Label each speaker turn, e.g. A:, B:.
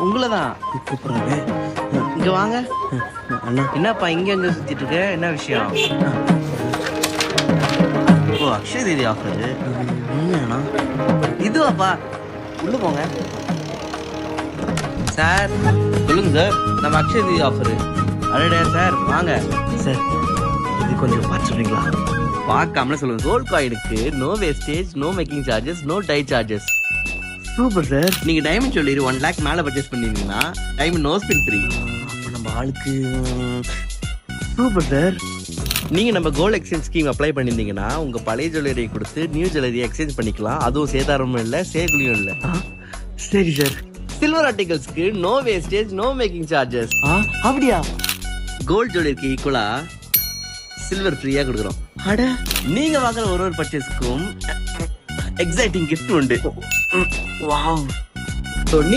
A: உங்களதான்
B: கூப்பிடுறாரு.
A: இங்க வாங்க.
B: அண்ணா
A: என்னப்பா இங்க அங்க சுத்திட்டு இருக்க? என்ன விஷயம்? ஓ, அக்ஷய தீதி ஆஃபர்.
B: உண்மையாண்ணா?
A: இதுவாப்பா, உள்ள போங்க. சார் சொல்லுங்க சார். நம்ம அக்ஷய தீதி ஆஃபர். அடடே சார் வாங்க.
B: சார் இது கொஞ்சம் பார்த்து சொல்றீங்களா?
A: பார்க்காமல சொல்லுங்க. கோல்ட் காயினுக்கு no wastage, no making charges, no die charges.
B: Super sir.
A: நீங்க டைமண்ட் ஜுவல்லரி 1 lakh மேல பர்ச்சேஸ் பண்ணிருந்தீங்கன்னா டைமண்ட் நோ ஸ்பின் ஃப்ரீ.
B: அப்போ நம்ம ஆளுக்கு சூப்பர் சார்.
A: நீங்க நம்ம கோல்ட் எக்ஸ்சேஞ்ச் ஸ்கீம் அப்ளை பண்ணிருந்தீங்கன்னா உங்க பழைய ஜுவல்லரியை கொடுத்து நியூ ஜுவல்லரியை எக்ஸ்சேஞ்ச் பண்ணிக்கலாம். அதுவும் சேதாரமும் இல்லை, சேகுலியும் இல்லை.
B: சரி சார்.
A: சில்வர் ஆர்டிகல்ஸ்க்கு no wastage, no making charges.
B: அப்படியா?
A: கோல்ட் ஜுவல்லரிக்கு ஈக்குவலா சில்வர் ஃப்ரீயா கொடுக்குறோம்.
B: அட,
A: நீங்க வாங்குற ஒரு பர்ச்சேஸ்க்கும் எக்ஸைட்டிங் கிஃப்ட் உண்டு.
B: வாவ்.
A: So,